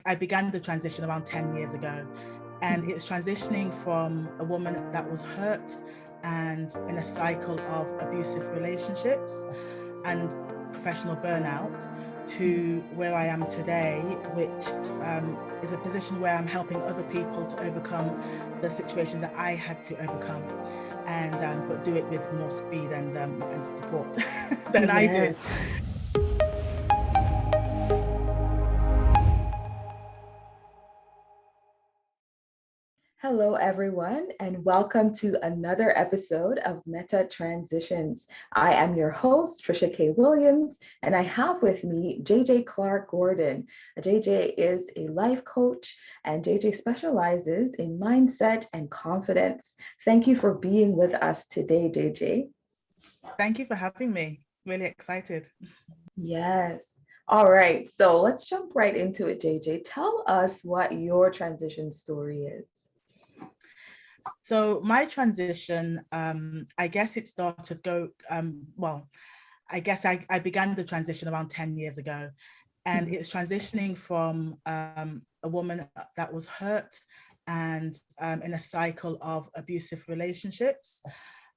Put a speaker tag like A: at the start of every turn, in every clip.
A: I began the transition around 10 years ago, and it's transitioning from a woman that was hurt and in a cycle of abusive relationships and professional burnout to where I am today, which is a position where I'm helping other people to overcome the situations that I had to overcome, and but do it with more speed and support than I did.
B: Yes. Hello, everyone, and welcome to another episode of Meta Transitions. I am your host, Trisha K. Williams, and I have with me JJ Clark Gordon. JJ is a life coach, and JJ specializes in mindset and confidence. Thank you for being with us today, JJ.
A: Thank you for having me. Really excited.
B: Yes. All right, so let's jump right into it, JJ. Tell us what your transition story is.
A: So my transition, I guess it started I guess I began the transition around 10 years ago, and it's transitioning from a woman that was hurt and in a cycle of abusive relationships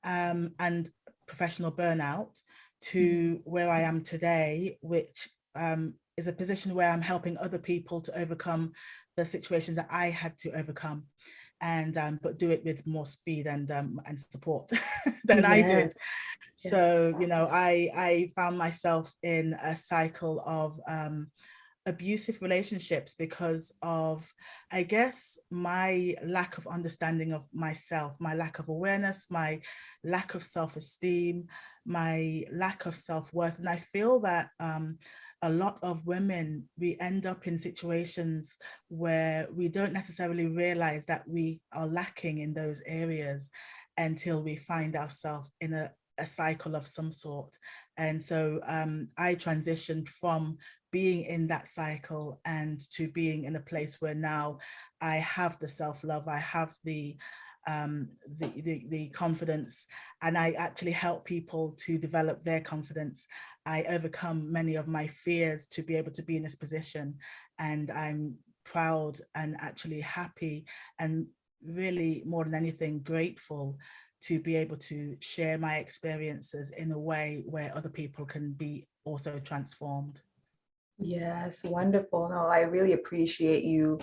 A: and professional burnout to where I am today, which is a position where I'm helping other people to overcome the situations that I had to overcome, and but do it with more speed and support than I did.
B: Yes. Yes.
A: So, I found myself in a cycle of abusive relationships because of, I guess, my lack of understanding of myself, my lack of awareness, my lack of self-esteem, my lack of self-worth. And I feel that a lot of women, we end up in situations where we don't necessarily realize that we are lacking in those areas until we find ourselves in a cycle of some sort. And so I transitioned from being in that cycle and to being in a place where now I have the self-love, I have the confidence, and I actually help people to develop their confidence. I overcome many of my fears to be able to be in this position, and I'm proud and actually happy and really, more than anything, grateful to be able to share my experiences in a way where other people can be also transformed.
B: Yes, wonderful. No, I really appreciate you,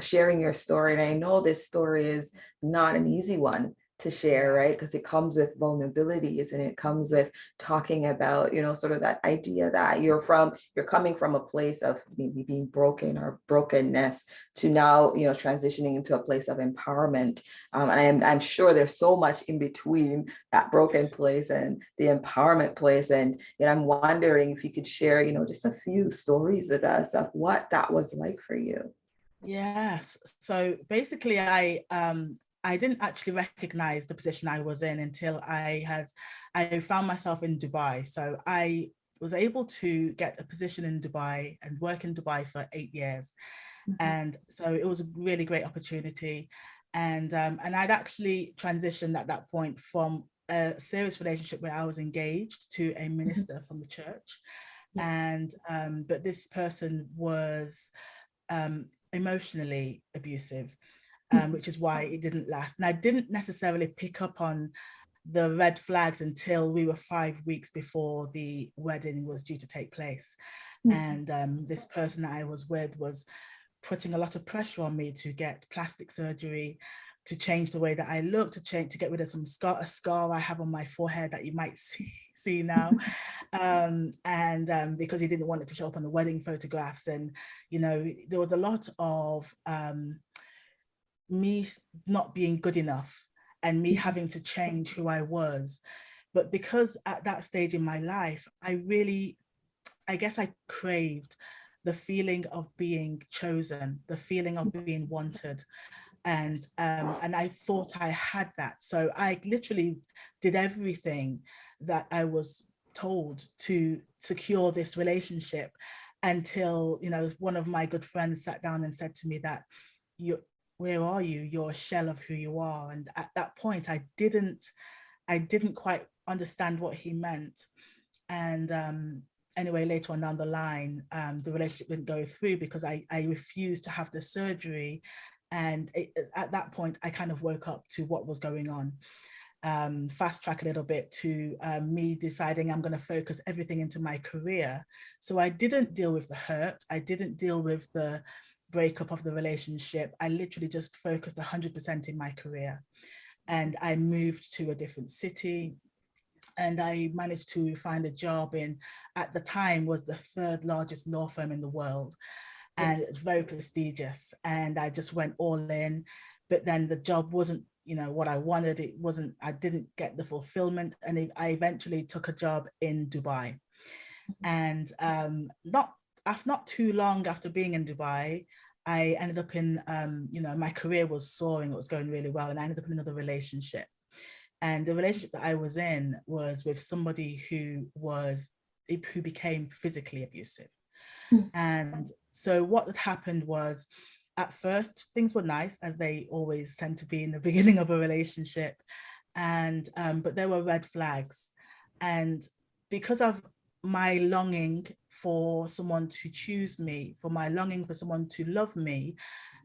B: sharing your story. And I know this story is not an easy one to share,
A: Yeah.
B: right? Because it comes with vulnerabilities and it comes with talking about, sort of that idea that you're coming from a place of maybe being broken or brokenness to now, transitioning into a place of empowerment. And I'm sure there's so much in between that broken place and the empowerment place. And I'm wondering if you could share, just a few stories with us of what that was like for you.
A: Yes. So basically, I didn't actually recognize the position I was in until I found myself in Dubai. So I was able to get a position in Dubai and work in Dubai for 8 years. And so it was a really great opportunity. And I'd actually transitioned at that point from a serious relationship where I was engaged to a minister from the church.
B: Yeah.
A: And but this person was emotionally abusive, which is why it didn't last. And I didn't necessarily pick up on the red flags until we were 5 weeks before the wedding was due to take place. And this person that I was with was putting a lot of pressure on me to get plastic surgery, to change the way that I look, to get rid of a scar I have on my forehead that you might see now, and because he didn't want it to show up on the wedding photographs. And there was a lot of me not being good enough and me having to change who I was. But because at that stage in my life, I guess I craved the feeling of being chosen, the feeling of being wanted. And I thought I had that. So I literally did everything that I was told to secure this relationship until, one of my good friends sat down and said to me that, where are you? You're a shell of who you are. And at that point, I didn't quite understand what he meant. And anyway, later on down the line, the relationship didn't go through because I refused to have the surgery. And at that point, I kind of woke up to what was going on. Fast track a little bit to me deciding I'm going to focus everything into my career. So I didn't deal with the hurt. I didn't deal with the breakup of the relationship. I literally just focused 100% in my career. And I moved to a different city, and I managed to find a job in, at the time, was the third largest law firm in the world. And
B: Yes.
A: it's very prestigious. And I just went all in. But then the job wasn't, what I wanted. It wasn't, I didn't get the fulfillment. And I eventually took a job in Dubai. And not too long after being in Dubai, I ended up in, my career was soaring. It was going really well. And I ended up in another relationship. And the relationship that I was in was with somebody who became physically abusive.
B: Mm.
A: And so what had happened was, at first things were nice, as they always tend to be in the beginning of a relationship. And but there were red flags. And because of my longing for someone to choose me, for my longing for someone to love me,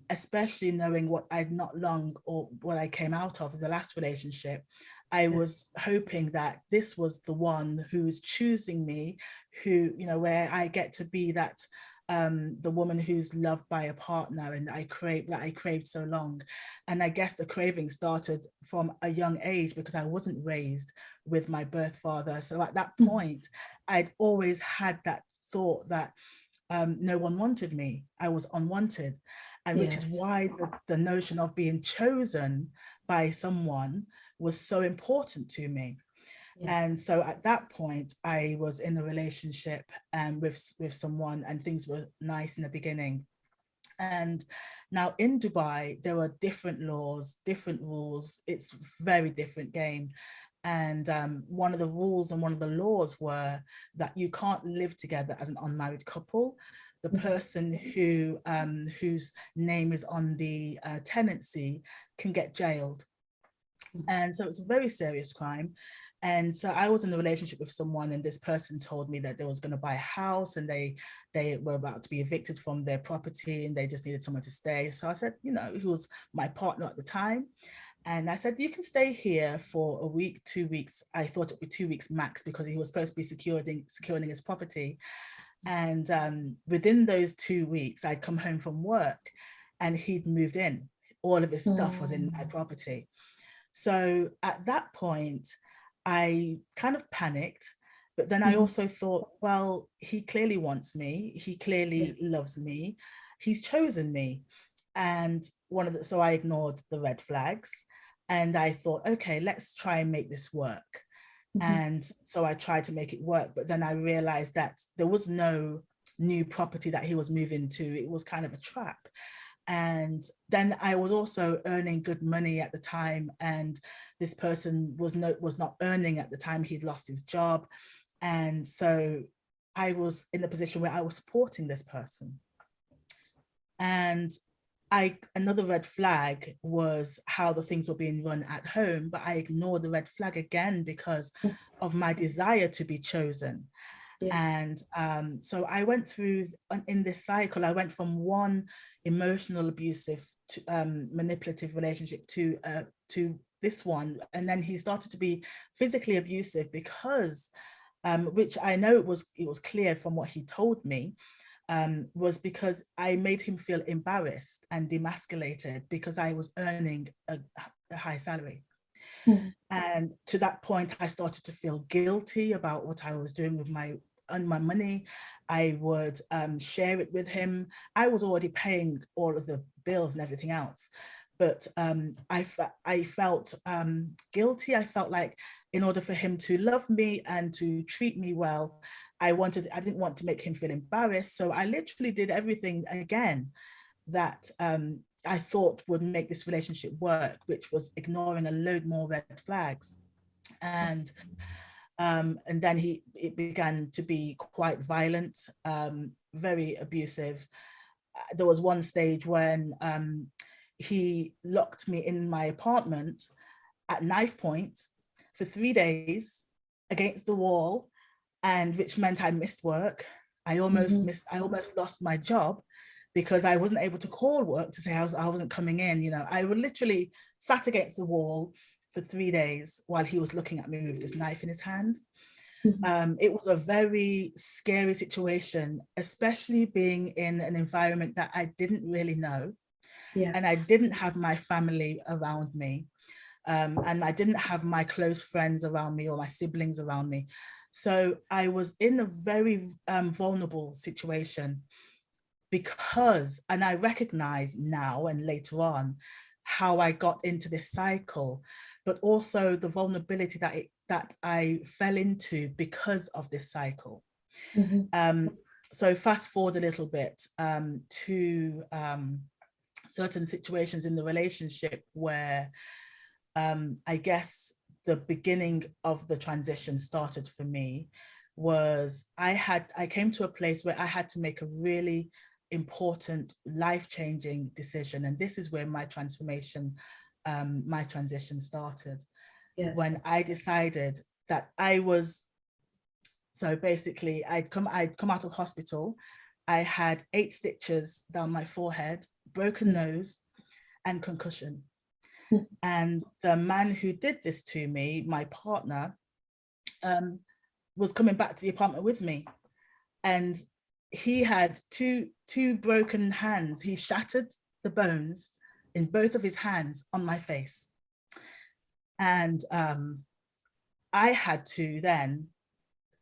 A: especially knowing what I'd not long, or what I came out of the last relationship, I was hoping that this was the one who was choosing me, who, where I get to be that, the woman who's loved by a partner, and I craved so long. And I guess the craving started from a young age, because I wasn't raised with my birth father. So at that point, I'd always had that thought that no one wanted me. I was unwanted. And which is
B: Yes.
A: why the notion of being chosen by someone was so important to me.
B: Yes.
A: And so at that point, I was in a relationship with someone, and things were nice in the beginning. And now in Dubai, there were different laws, different rules. It's a very different game. And one of the rules and one of the laws were that you can't live together as an unmarried couple. The person whose name is on the tenancy can get jailed. And so it's a very serious crime. And so I was in a relationship with someone, and this person told me that they was going to buy a house, and they were about to be evicted from their property, and they just needed somewhere to stay. So I said, who was my partner at the time, and I said, you can stay here for a week, 2 weeks. I thought it would be 2 weeks max, because he was supposed to be securing his property. And within those 2 weeks, I'd come home from work, and he'd moved in. All of his stuff was in my property. So at that point, I kind of panicked, but then I also thought, well, he clearly wants me. He clearly loves me. He's chosen me. And so I ignored the red flags, and I thought, okay, let's try and make this work. And so I tried to make it work, but then I realized that there was no new property that he was moving to. It was kind of a trap. And then I was also earning good money at the time, and this person was not earning at the time. He'd lost his job. And so I was in a position where I was supporting this person. And another red flag was how the things were being run at home, but I ignored the red flag again because of my desire to be chosen.
B: Yes.
A: And so I went through, in this cycle, I went from one emotional abusive to manipulative relationship to this one. And then he started to be physically abusive, because which I know it was clear from what he told me, was because I made him feel embarrassed and demasculated because I was earning a high salary. And to that point, I started to feel guilty about what I was doing with my money. I would share it with him. I was already paying all of the bills and everything else. But I felt guilty. I felt like in order for him to love me and to treat me well, I didn't want to make him feel embarrassed. So I literally did everything again that I thought would make this relationship work, which was ignoring a load more red flags. And then it began to be quite violent, very abusive. There was one stage when he locked me in my apartment at knife point for 3 days against the wall, and which meant I missed work. I almost lost my job because I wasn't able to call work to say I wasn't coming in. You know, I would literally sat against the wall for 3 days while he was looking at me with this knife in his hand. It was a very scary situation, especially being in an environment that I didn't really know.
B: Yeah.
A: And I didn't have my family around me. And I didn't have my close friends around me or my siblings around me. So I was in a very vulnerable situation because, and I recognize now and later on how I got into this cycle, but also the vulnerability that I fell into because of this cycle. So fast forward a little bit to certain situations in the relationship where I guess the beginning of the transition started for me was I came to a place where I had to make a really important life-changing decision, and this is where my transformation, my transition started.
B: Yes.
A: When I decided that so basically I'd come out of hospital. I had 8 stitches down my forehead, broken nose, and concussion. And the man who did this to me, my partner, was coming back to the apartment with me. And he had two broken hands. He shattered the bones in both of his hands on my face. And I had to then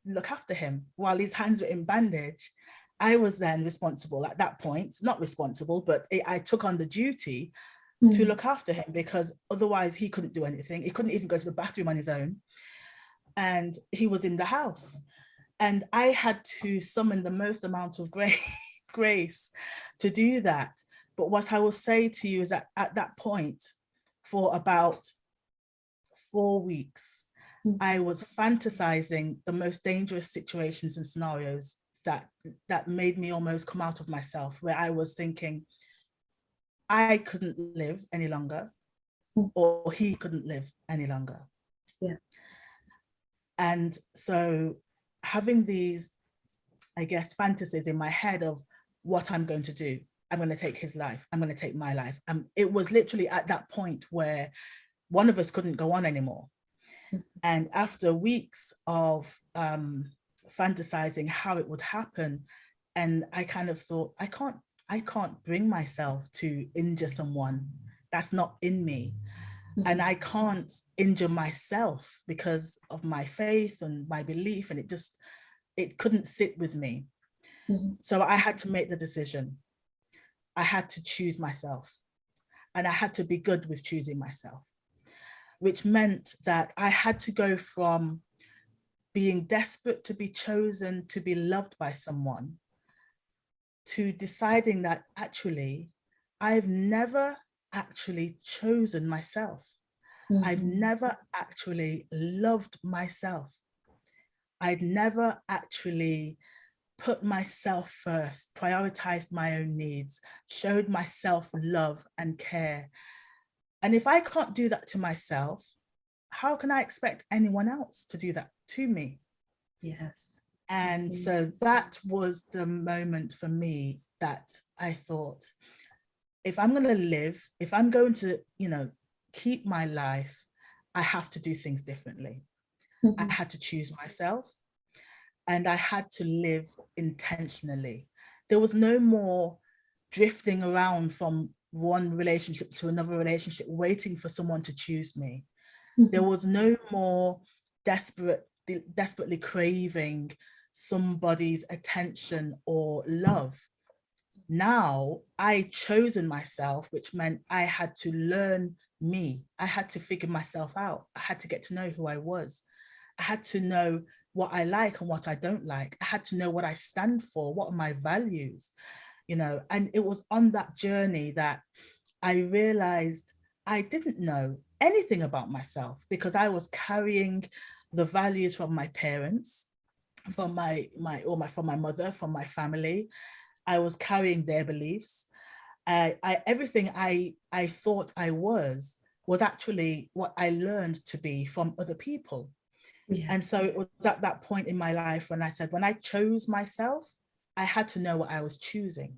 A: look after him while his hands were in bandage. I was then responsible at that point, not responsible, but I took on the duty to look after him, because otherwise he couldn't do anything. He couldn't even go to the bathroom on his own. And he was in the house. And I had to summon the most amount of grace to do that. But what I will say to you is that at that point, for about 4 weeks, I was fantasizing the most dangerous situations and scenarios that made me almost come out of myself, where I was thinking, I couldn't live any longer, or he couldn't live any longer.
B: Yeah.
A: And so having these, I guess, fantasies in my head of what I'm going to do. I'm going to take his life. I'm going to take my life. It was literally at that point where one of us couldn't go on anymore. And after weeks of fantasizing how it would happen, and I kind of thought, I can't bring myself to injure someone. That's not in me. And I can't injure myself because of my faith and my belief, and it couldn't sit with me. So I had to make the decision. I had to choose myself, and I had to be good with choosing myself, which meant that I had to go from being desperate to be chosen, to be loved by someone, to deciding that actually, I've never actually chosen myself. I've never actually loved myself. I'd never actually put myself first, prioritized my own needs, showed myself love and care. And if I can't do that to myself, how can I expect anyone else to do that to me?
B: Yes.
A: And so that was the moment for me that I thought, if I'm going to live, if I'm going to, keep my life, I have to do things differently. I had to choose myself, and I had to live intentionally. There was no more drifting around from one relationship to another relationship, waiting for someone to choose me. There was no more desperately craving somebody's attention or love. Now I chosen myself, which meant I had to learn me. I had to figure myself out. I had to get to know who I was. I had to know what I like and what I don't like. I had to know what I stand for, what are my values, and it was on that journey that I realized I didn't know anything about myself, because I was carrying the values from my parents, from from my mother, from my family. I was carrying their beliefs. Everything I thought I was actually what I learned to be from other people.
B: Yeah.
A: And so it was at that point in my life when I said, when I chose myself, I had to know what I was choosing.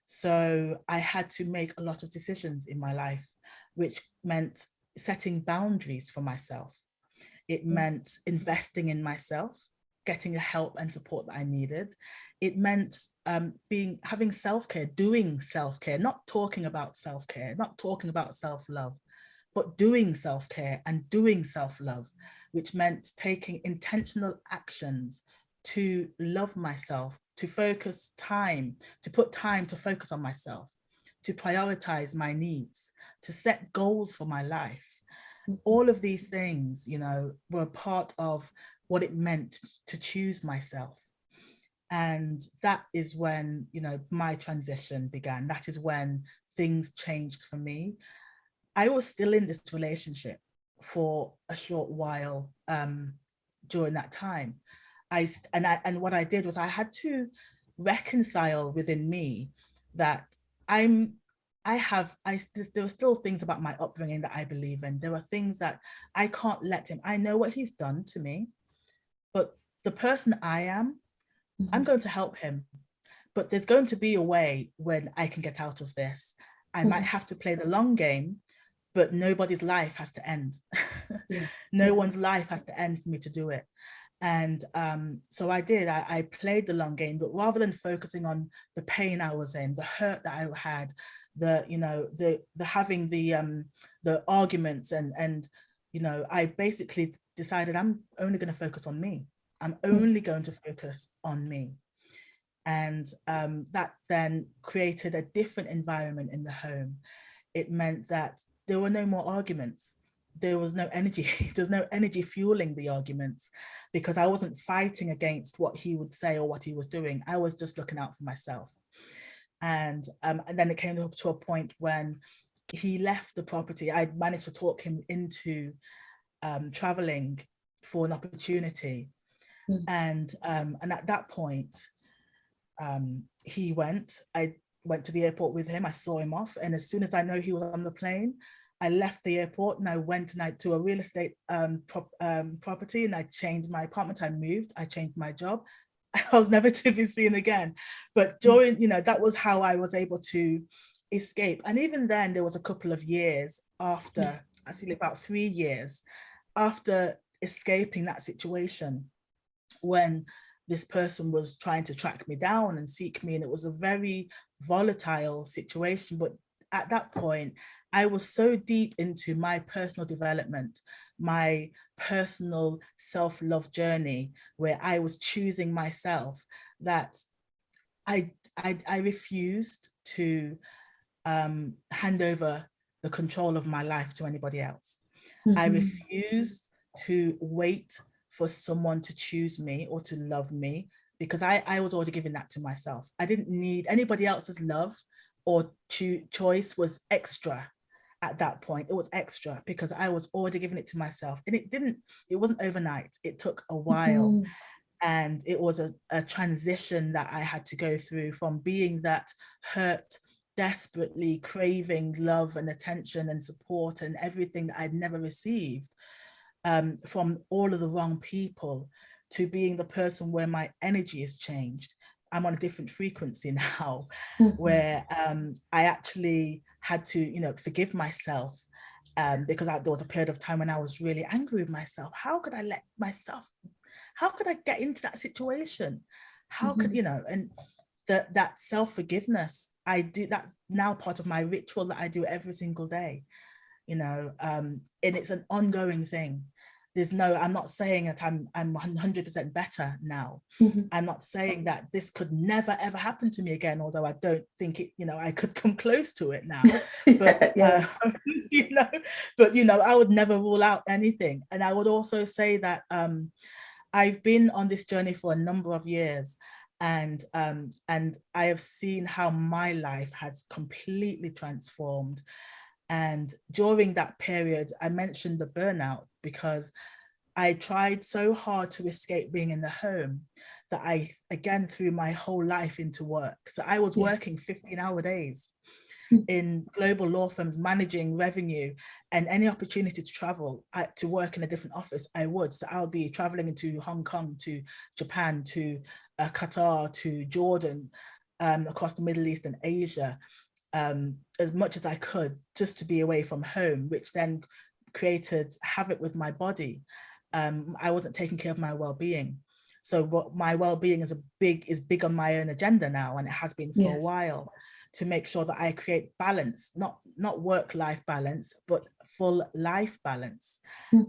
A: So I had to make a lot of decisions in my life, which meant setting boundaries for myself. It meant investing in myself, getting the help and support that I needed. It meant having self-care, doing self-care, not talking about self-care, not talking about self-love, but doing self-care and doing self-love, which meant taking intentional actions to love myself, to focus time, to put time to focus on myself, to prioritize my needs, to set goals for my life. All of these things, you know, were part of what it meant to choose myself. And that is when, you know, my transition began. That is when things changed for me. I was still in this relationship for a short while during that time. And what I did was I had to reconcile within me that I'm there were still things about my upbringing that I believe in. There were things that I can't let him. I know what he's done to me, but the person I am, I'm going to help him. But there's going to be a way when I can get out of this. I might have to play the long game, but nobody's life has to end. No one's life has to end for me to do it. And so I did. I played the long game, but rather than focusing on the pain I was in, the hurt that I had, the having the arguments and you know, I basically decided I'm only going to focus on me. I'm only going to focus on me. And that then created a different environment in the home. It meant that there were no more arguments. There was no energy. There's no energy fueling the arguments because I wasn't fighting against what he would say or what he was doing. I was just looking out for myself. And then it came up to a point when he left the property. I managed to talk him into traveling for an opportunity. And at that point, he went. I went to the airport with him. I saw him off, and as soon as I know he was on the plane, I left the airport and I went to a real estate property, and I changed my apartment. I moved. I changed my job. I was never to be seen again. But during, you know, that was how I was able to escape. And even then, there was a couple of years after, actually about 3 years after escaping that situation, when this person was trying to track me down and seek me. And it was a very volatile situation. But at that point, I was so deep into my personal development, my personal self-love journey, where I was choosing myself, that I refused to hand over the control of my life to anybody else. I refused to wait for someone to choose me or to love me, because I was already giving that to myself. I didn't need anybody else's love or choice. Was extra at that point. It was extra because I was already giving it to myself. And it wasn't overnight. It took a while. And it was a transition that I had to go through from being that hurt, desperately craving love and attention and support and everything that I'd never received from all of the wrong people, to being the person where my energy has changed. I'm on a different frequency now, where I actually had to, you know, forgive myself because there was a period of time when I was really angry with myself. How could I let myself, how could I get into that situation? How could, you know, and that self-forgiveness, I do, that's now part of my ritual that I do every single day, you know, and it's an ongoing thing. I'm not saying that I'm 100% better now. I'm not saying that this could never ever happen to me again, although I don't think it, you know, I could come close to it now. But you know, I would never rule out anything. And I would also say that I've been on this journey for a number of years, and I have seen how my life has completely transformed. And during that period, I mentioned the burnout because I tried so hard to escape being in the home, that I again threw my whole life into work. So I was working 15-hour days in global law firms, managing revenue, and any opportunity to travel to work in a different office, I would. So I'll be traveling into Hong Kong, to Japan, to Qatar, to Jordan, across the Middle East and Asia, as much as I could, just to be away from home, which then created havoc with my body. I wasn't taking care of my well-being. So what my well-being is big on my own agenda now, and it has been for a while, to make sure that I create balance, not work-life balance, but full life balance.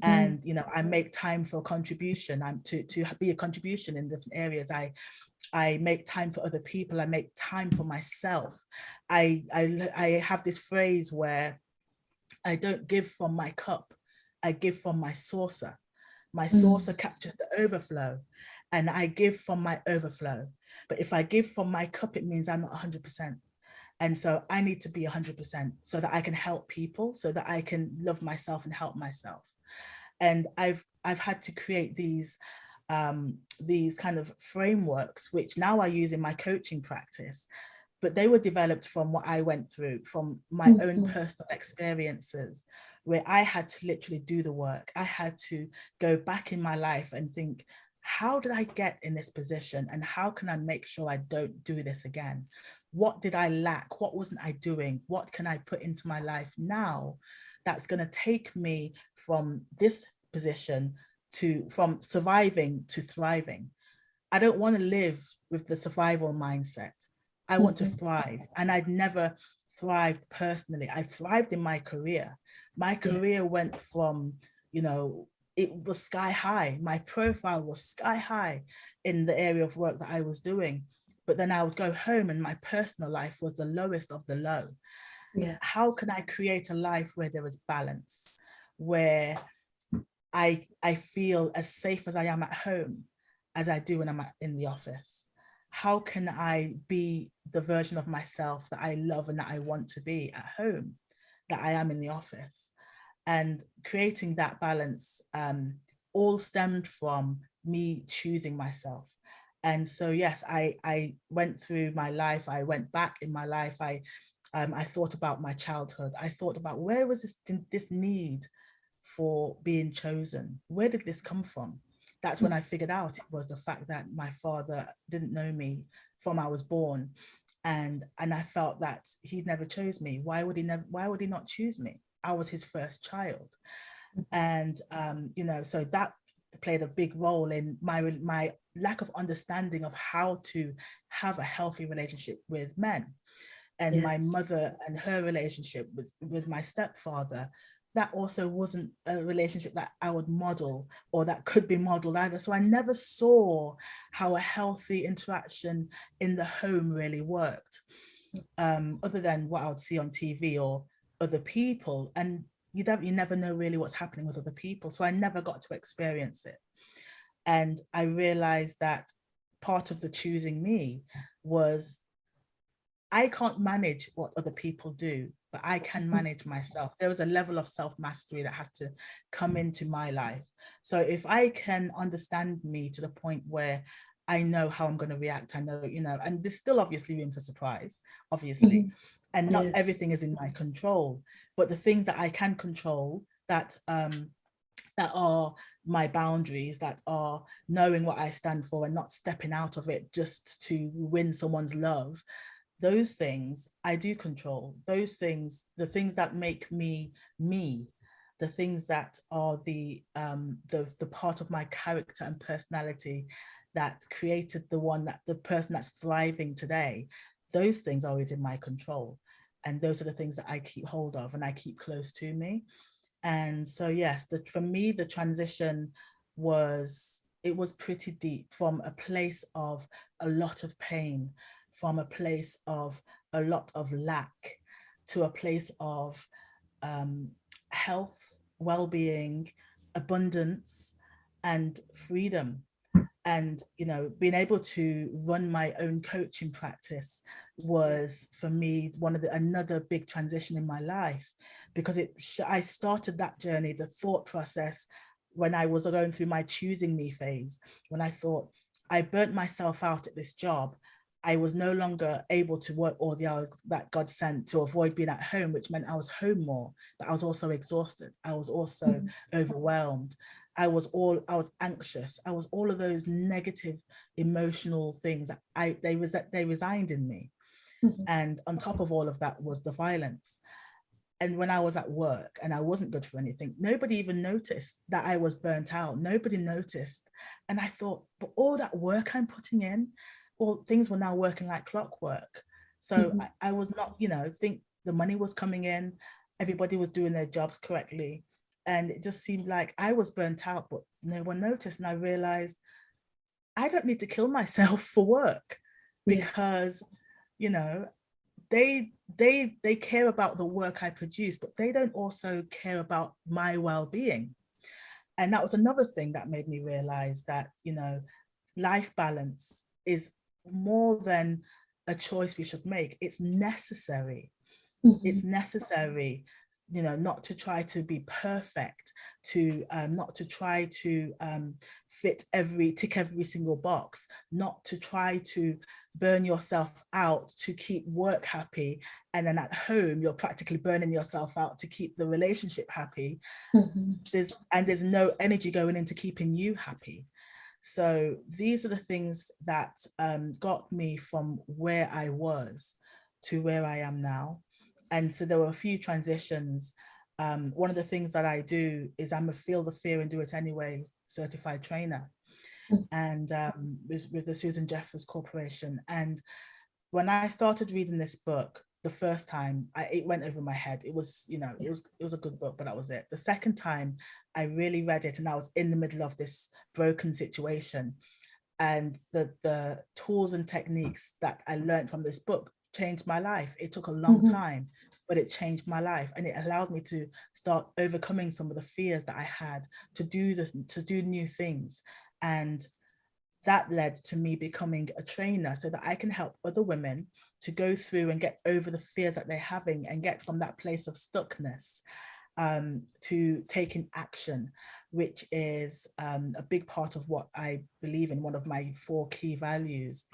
A: And I make time for contribution. I'm to be a contribution in different areas. I make time for other people. I make time for myself. I have this phrase where I don't give from my cup, I give from my saucer. My saucer captures the overflow, and I give from my overflow. But if I give from my cup, it means I'm not 100%. And so I need to be 100% so that I can help people, so that I can love myself and help myself. And I've had to create these kind of frameworks, which now I use in my coaching practice, but they were developed from what I went through, from my own personal experiences, where I had to literally do the work. I had to go back in my life and think, how did I get in this position? And how can I make sure I don't do this again? What did I lack? What wasn't I doing? What can I put into my life now that's going to take me from this position from surviving to thriving? I don't want to live with the survival mindset. I want to thrive. And I'd never thrived personally. I thrived in my career. My career went from, it was sky high. My profile was sky high in the area of work that I was doing. But then I would go home and my personal life was the lowest of the low. How can I create a life where there is balance, where I feel as safe as I am at home as I do when I'm in the office? How can I be the version of myself that I love and that I want to be at home, that I am in the office? And creating that balance all stemmed from me choosing myself. And so, yes, I went through my life. I went back in my life. I thought about my childhood. I thought about, where was this need for being chosen? Where did this come from? That's when I figured out it was the fact that my father didn't know me from I was born. And I felt that he never chose me. Why would he not choose me? I was his first child. And, so that played a big role in my lack of understanding of how to have a healthy relationship with men. And my mother and her relationship with my stepfather, that also wasn't a relationship that I would model or that could be modeled either. So I never saw how a healthy interaction in the home really worked, other than what I would see on TV or other people. And you never know really what's happening with other people. So I never got to experience it. And I realized that part of the choosing me was, I can't manage what other people do, but I can manage myself. There was a level of self-mastery that has to come into my life. So if I can understand me to the point where I know how I'm going to react, I know, and there's still obviously room for surprise, obviously, and not everything is in my control, but the things that I can control, that are my boundaries, that are knowing what I stand for and not stepping out of it just to win someone's love, those things I do control. Those things, the things that make me me, the things that are the part of my character and personality that created the person that's thriving today, those things are within my control. And those are the things that I keep hold of and I keep close to me. And so, yes, for me, the transition was pretty deep, from a place of a lot of pain, from a place of a lot of lack, to a place of health, well-being, abundance, and freedom. And being able to run my own coaching practice was, for me, another big transition in my life, because I started that journey, the thought process, when I was going through my choosing me phase, when I thought, I burnt myself out at this job. I was no longer able to work all the hours that God sent to avoid being at home, which meant I was home more, but I was also exhausted. I was also overwhelmed. I was anxious. I was all of those negative emotional things that they resigned in me. And on top of all of that was the violence. And when I was at work and I wasn't good for anything, nobody even noticed that I was burnt out. Nobody noticed. And I thought, but all that work I'm putting in, well, things were now working like clockwork. So I was not, think the money was coming in, everybody was doing their jobs correctly. And it just seemed like I was burnt out, but no one noticed. And I realized I don't need to kill myself for work because, you know, they care about the work I produce, but they don't also care about my well-being. And that was another thing that made me realize that, life balance is more than a choice we should make. It's necessary. It's necessary, not to try to be perfect, to not to try to tick every single box, not to try to burn yourself out to keep work happy, and then at home you're practically burning yourself out to keep the relationship happy. There's no energy going into keeping you happy. So these are the things that got me from where I was to where I am now. And so there were a few transitions. One of the things that I do is I'm a Feel the Fear and Do It Anyway certified trainer, and with the Susan Jeffers Corporation. And when I started reading this book the first time, it went over my head. It was, it was a good book, but that was it. The second time I really read it, and I was in the middle of this broken situation, and the tools and techniques that I learned from this book changed my life. It took a long time, but it changed my life, and it allowed me to start overcoming some of the fears that I had to do new things. And that led to me becoming a trainer so that I can help other women to go through and get over the fears that they're having and get from that place of stuckness to taking action, which is a big part of what I believe in, one of my 4 key values.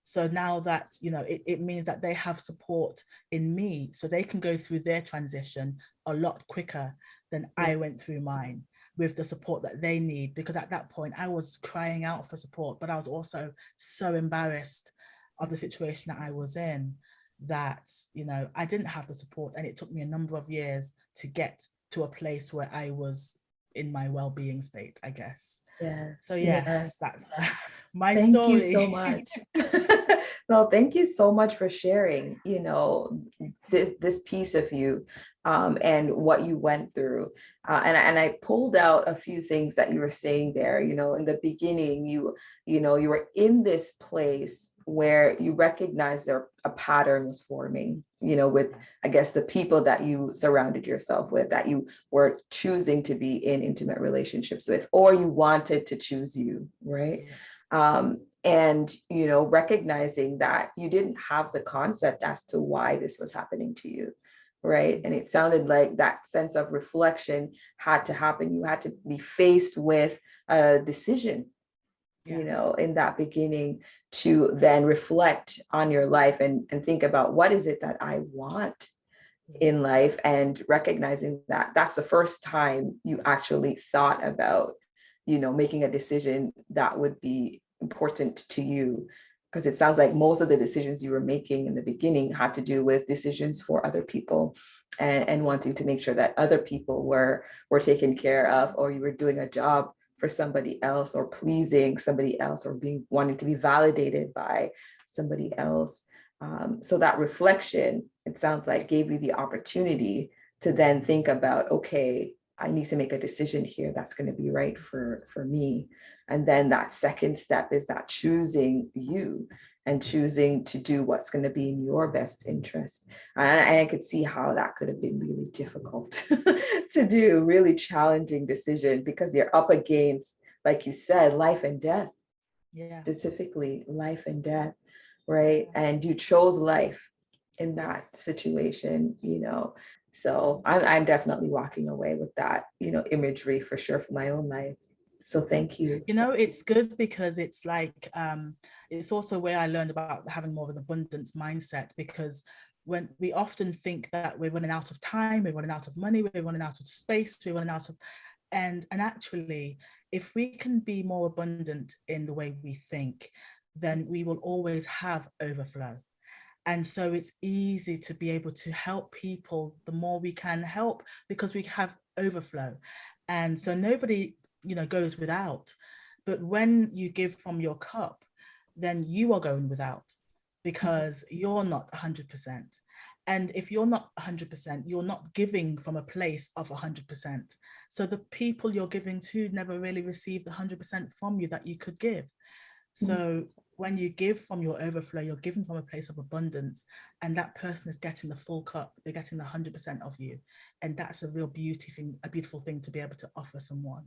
A: So now that, it means that they have support in me so they can go through their transition a lot quicker than I went through mine, with the support that they need. Because at that point I was crying out for support, but I was also so embarrassed of the situation that I was in that, I didn't have the support, and it took me a number of years to get to a place where I was in my well-being state, I guess. So yes. That's my
B: Thank
A: story.
B: you so much. No, thank you so much for sharing, this piece of you and what you went through. And I pulled out a few things that you were saying there. In the beginning, you were in this place where you recognized a pattern was forming, with, I guess, the people that you surrounded yourself with, that you were choosing to be in intimate relationships with, or you wanted to choose you, right? And, recognizing that you didn't have the concept as to why this was happening to you, right? And it sounded like that sense of reflection had to happen. You had to be faced with a decision, in that beginning, to then reflect on your life and think about, what is it that I want in life? And recognizing that that's the first time you actually thought about, making a decision that would be important to you. Because it sounds like most of the decisions you were making in the beginning had to do with decisions for other people, and wanting to make sure that other people were taken care of, or you were doing a job for somebody else, or pleasing somebody else, or wanting to be validated by somebody else. So that reflection, it sounds like, gave you the opportunity to then think about, okay, I need to make a decision here that's going to be right for me. And then that second step is that choosing you and choosing to do what's going to be in your best interest. And I could see how that could have been really difficult to do, really challenging decision, because you're up against, like you said, life and death, specifically life and death, right? And you chose life in that situation, So I'm definitely walking away with that, imagery for sure for my own life. So thank you.
A: You know, it's good because it's like, it's also where I learned about having more of an abundance mindset, because when we often think that we're running out of time, we're running out of money, we're running out of space, we're running out of, and actually, if we can be more abundant in the way we think, then we will always have overflow. And so it's easy to be able to help people the more we can help, because we have overflow. And so nobody, you know, goes without. But when you give from your cup, then you are going without, because you're not 100%. And if you're not 100%, you're not giving from a place of 100%. So the people you're giving to never really received 100% from you that you could give. So when you give from your overflow, you're giving from a place of abundance, and that person is getting the full cup. They're getting the 100% of you. And that's a real beauty thing, a beautiful thing to be able to offer someone.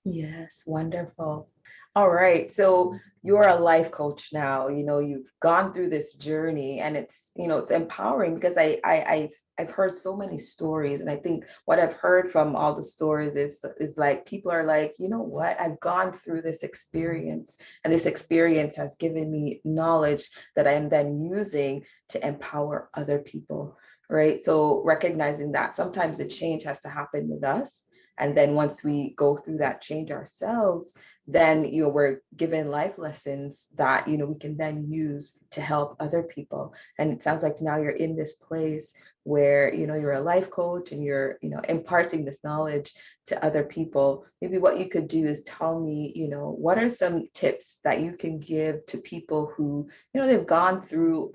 B: Yes, wonderful. All right. So you're a life coach now. You've gone through this journey, and it's empowering, because I've heard so many stories, and I think what I've heard from all the stories is like, people are like, you know what, I've gone through this experience, and this experience has given me knowledge that I am then using to empower other people. Right. So recognizing that sometimes the change has to happen with us. And then once we go through that change ourselves, then we're given life lessons that we can then use to help other people. And it sounds like now you're in this place where you're a life coach, and you're imparting this knowledge to other people. Maybe what you could do is tell me, what are some tips that you can give to people who they've gone through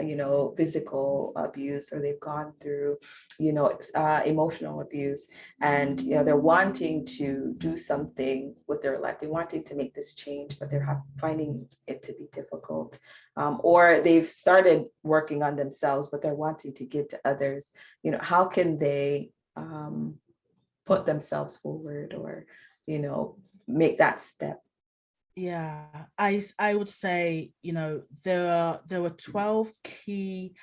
B: physical abuse, or they've gone through emotional abuse, and they're wanting to do something with their life, they're wanting to make this change, but they're finding it to be difficult, or they've started working on themselves, but they're wanting to give to others. How can they put themselves forward, or make that step?
A: Yeah, I would say, there were 12 key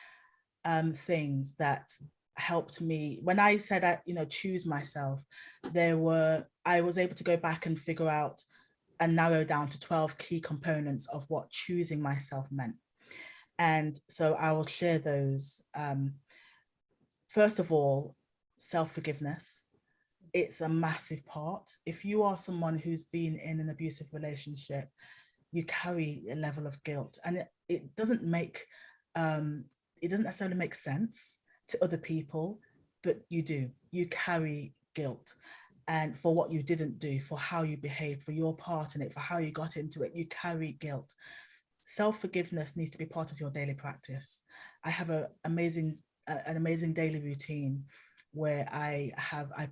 A: things that helped me when I said choose myself. I was able to go back and figure out and narrow down to 12 key components of what choosing myself meant. And so I will share those. First of all, self-forgiveness. It's a massive part. If you are someone who's been in an abusive relationship, you carry a level of guilt, and it doesn't necessarily make sense to other people, but you do. You carry guilt, and for what you didn't do, for how you behaved, for your part in it, for how you got into it, you carry guilt. Self-forgiveness needs to be part of your daily practice. I have an amazing daily routine where I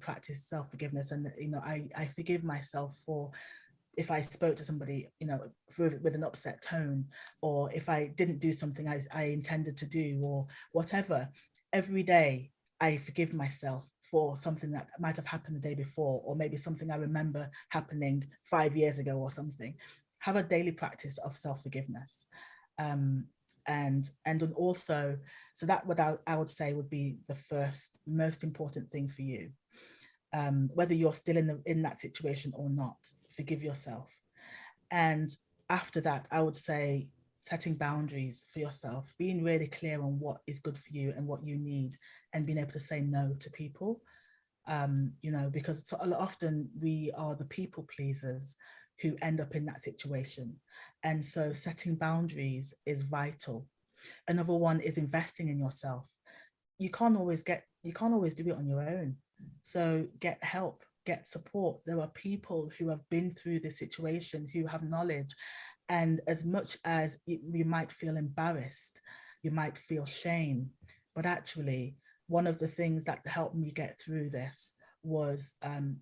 A: practice self-forgiveness, and I forgive myself for if I spoke to somebody, with an upset tone, or if I didn't do something I intended to do, or whatever. Every day I forgive myself for something that might have happened the day before, or maybe something I remember happening 5 years ago or something. Have a daily practice of self-forgiveness. And also, so that what I would say would be the first most important thing for you. Whether you're still in that situation or not, forgive yourself. And after that, I would say setting boundaries for yourself, being really clear on what is good for you and what you need, and being able to say no to people. Because so often we are the people pleasers who end up in that situation. And so setting boundaries is vital. Another one is investing in yourself. You can't always do it on your own. So get help, get support. There are people who have been through this situation, who have knowledge. And as much as you might feel embarrassed, you might feel shame, but actually one of the things that helped me get through this was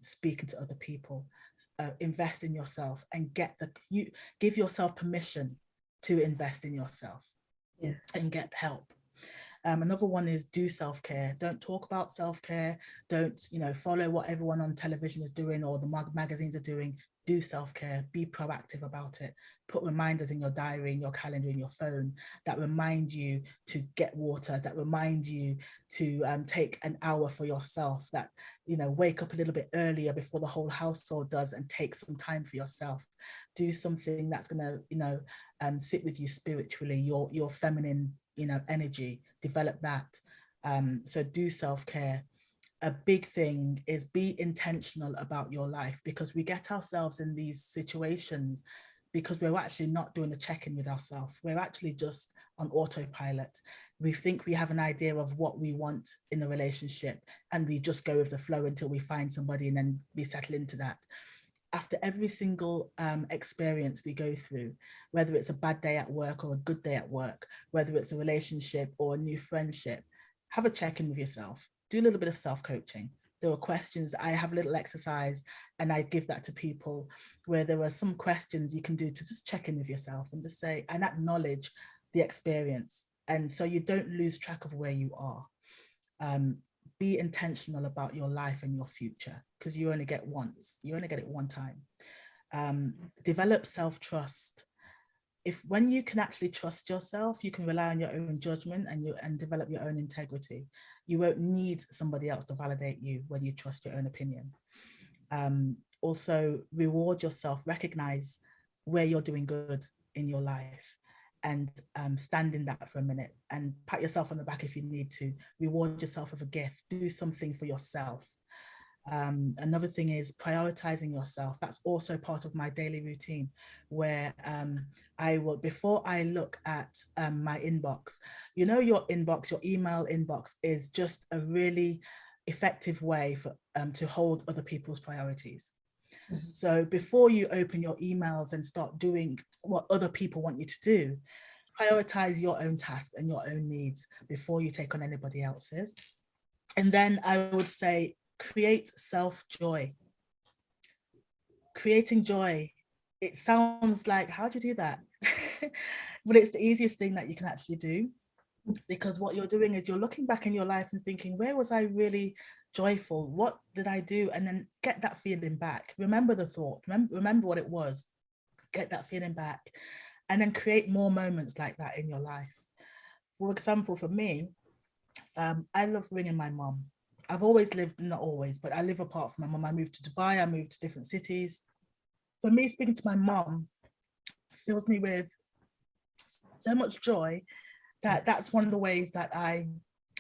A: speaking to other people. Invest in yourself, and give yourself permission to invest in yourself.
B: Yes.
A: And get help. Another one is do self-care. Don't talk about self-care. Don't follow what everyone on television is doing or the magazines are doing. do self-care, be proactive about it. Put reminders in your diary, in your calendar, in your phone that remind you to get water, that remind you to take an hour for yourself, that, you know, wake up a little bit earlier before the whole household does and take some time for yourself. Do something that's going to, you know, sit with you spiritually, your feminine, you know, energy, develop that. So do self-care. A big thing is be intentional about your life, because we get ourselves in these situations because we're actually not doing the check-in with ourselves. We're actually just on autopilot. We think we have an idea of what we want in a relationship and we just go with the flow until we find somebody and then we settle into that. After every single experience we go through, whether it's a bad day at work or a good day at work, whether it's a relationship or a new friendship, have a check-in with yourself. Do a little bit of self-coaching. There are questions. I have a little exercise and I give that to people where there are some questions you can do to just check in with yourself and just say and acknowledge the experience. And so you don't lose track of where you are. Be intentional about your life and your future, because you only get once. You only get it one time. Develop self-trust. When you can actually trust yourself, you can rely on your own judgment and develop your own integrity. You won't need somebody else to validate you when you trust your own opinion. Also, reward yourself, recognize where you're doing good in your life, and stand in that for a minute and pat yourself on the back if you need to. Reward yourself with a gift. Do something for yourself. Another thing is prioritizing yourself. That's also part of my daily routine, where I will, before I look at my inbox, you know, your inbox, your email inbox is just a really effective way for to hold other people's priorities. Mm-hmm. So before you open your emails and start doing what other people want you to do, prioritize your own task and your own needs before you take on anybody else's. And then I would say, create self-joy. Creating joy, it sounds like, how do you do that? But it's the easiest thing that you can actually do, because what you're doing is you're looking back in your life and thinking, where was I really joyful? What did I do? And then get that feeling back. Remember the thought, remember what it was, get that feeling back, and then create more moments like that in your life. For example, for me, I love ringing my mom. I've always lived, not always, but I live apart from my mom. I moved to Dubai, I moved to different cities. For me, speaking to my mom fills me with so much joy that that's one of the ways that I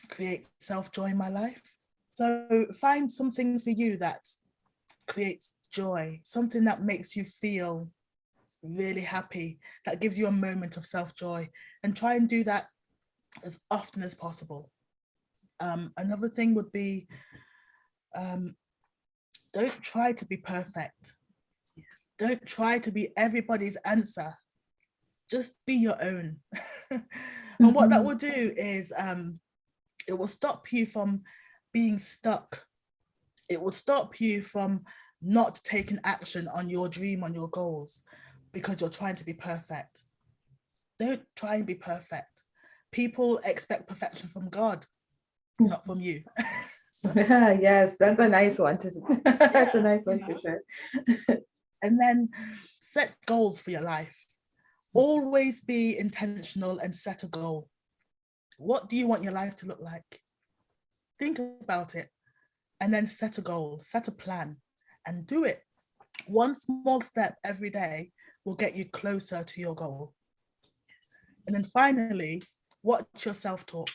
A: create self-joy in my life. So find something for you that creates joy, something that makes you feel really happy, that gives you a moment of self-joy, and try and do that as often as possible. Another thing would be, don't try to be perfect. Don't try to be everybody's answer. Just be your own. And what that will do is it will stop you from being stuck. It will stop you from not taking action on your dream, on your goals, because you're trying to be perfect. Don't try and be perfect. People expect perfection from God, not from you.
B: So. Yes, that's a nice one. That's a nice one for sure.
A: And then set goals for your life. Always be intentional and set a goal. What do you want your life to look like? Think about it, and then set a goal, set a plan, and do it. One small step every day will get you closer to your goal. And then finally, watch your self-talk.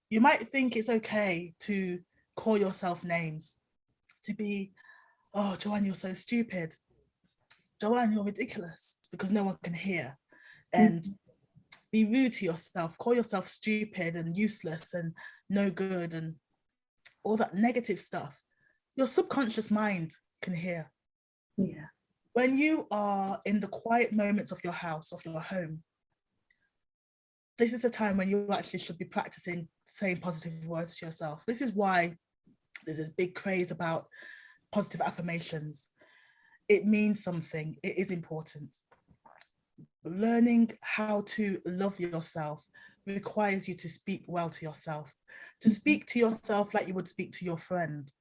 A: You might think it's okay to call yourself names, to be, oh, Joanne, you're so stupid. Joanne, you're ridiculous, because no one can hear. And be rude to yourself, call yourself stupid and useless and no good and all that negative stuff. Your subconscious mind can hear.
B: Yeah.
A: When you are in the quiet moments of your house, of your home, this is a time when you actually should be practicing saying positive words to yourself. This is why there's this big craze about positive affirmations. It means something. It is important. Learning how to love yourself requires you to speak well to yourself, to speak to yourself like you would speak to your friend,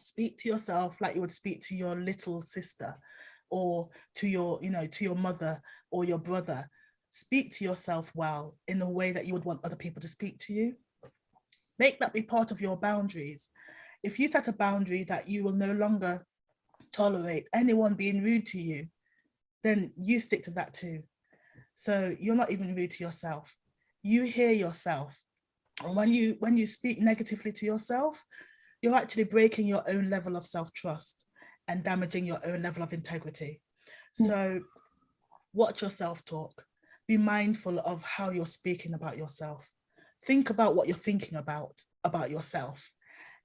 A: Speak to yourself like you would speak to your little sister, or to your, to your mother or your brother. Speak to yourself well, in a way that you would want other people to speak to you. Make that be part of your boundaries. If you set a boundary that you will no longer tolerate anyone being rude to you, then you stick to that too. So you're not even rude to yourself. You hear yourself. And when you speak negatively to yourself, you're actually breaking your own level of self-trust and damaging your own level of integrity. So watch your self-talk. Be mindful of how you're speaking about yourself. Think about what you're thinking about yourself,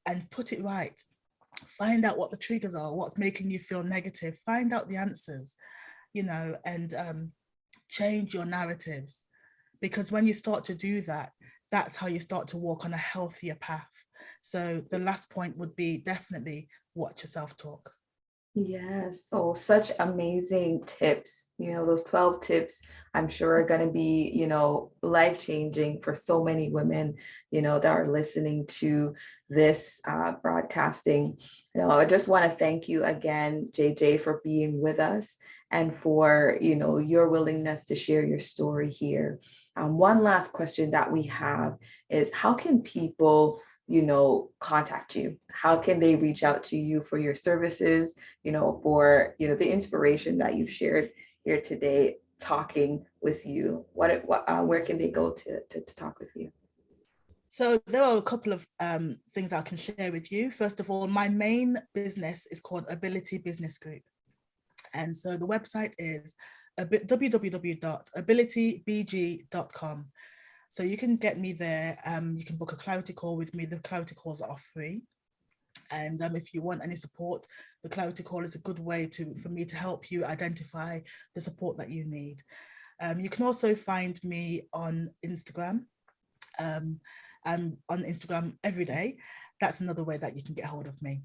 A: and put it right. Find out what the triggers are, what's making you feel negative. Find out the answers, and change your narratives. Because when you start to do that, that's how you start to walk on a healthier path. So the last point would be definitely watch your self-talk.
B: Yes, so such amazing tips. Those 12 tips, I'm sure are going to be, life-changing for so many women, that are listening to this broadcasting. I just want to thank you again, JJ, for being with us and for, your willingness to share your story here. One last question that we have is, how can people contact you? How can they reach out to you for your services, for, the inspiration that you've shared here today, talking with you? Where can they go to talk with you?
A: So there are a couple of things I can share with you. First of all, my main business is called Ability Business Group. And so the website is www.abilitybg.com. So you can get me there. You can book a clarity call with me. The clarity calls are free. And if you want any support, the clarity call is a good way for me to help you identify the support that you need. You can also find me on Instagram. I'm on Instagram every day. That's another way that you can get hold of me.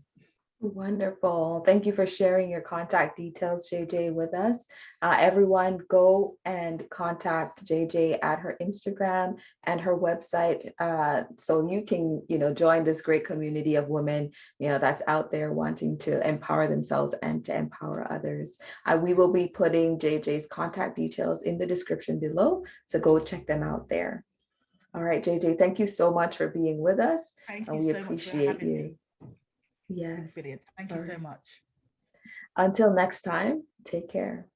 B: Wonderful. Thank you for sharing your contact details, JJ, with us. Everyone, go and contact JJ at her Instagram and her website, so you can, join this great community of women, that's out there wanting to empower themselves and to empower others. We will be putting JJ's contact details in the description below, so go check them out there. All right, JJ, thank you so much for being with us,
A: Thank
B: and
A: you
B: we
A: so much for
B: appreciate
A: having
B: you.
A: me.
B: Yes.
A: Brilliant. Thank
B: All
A: you so
B: right.
A: much.
B: Until next time, take care.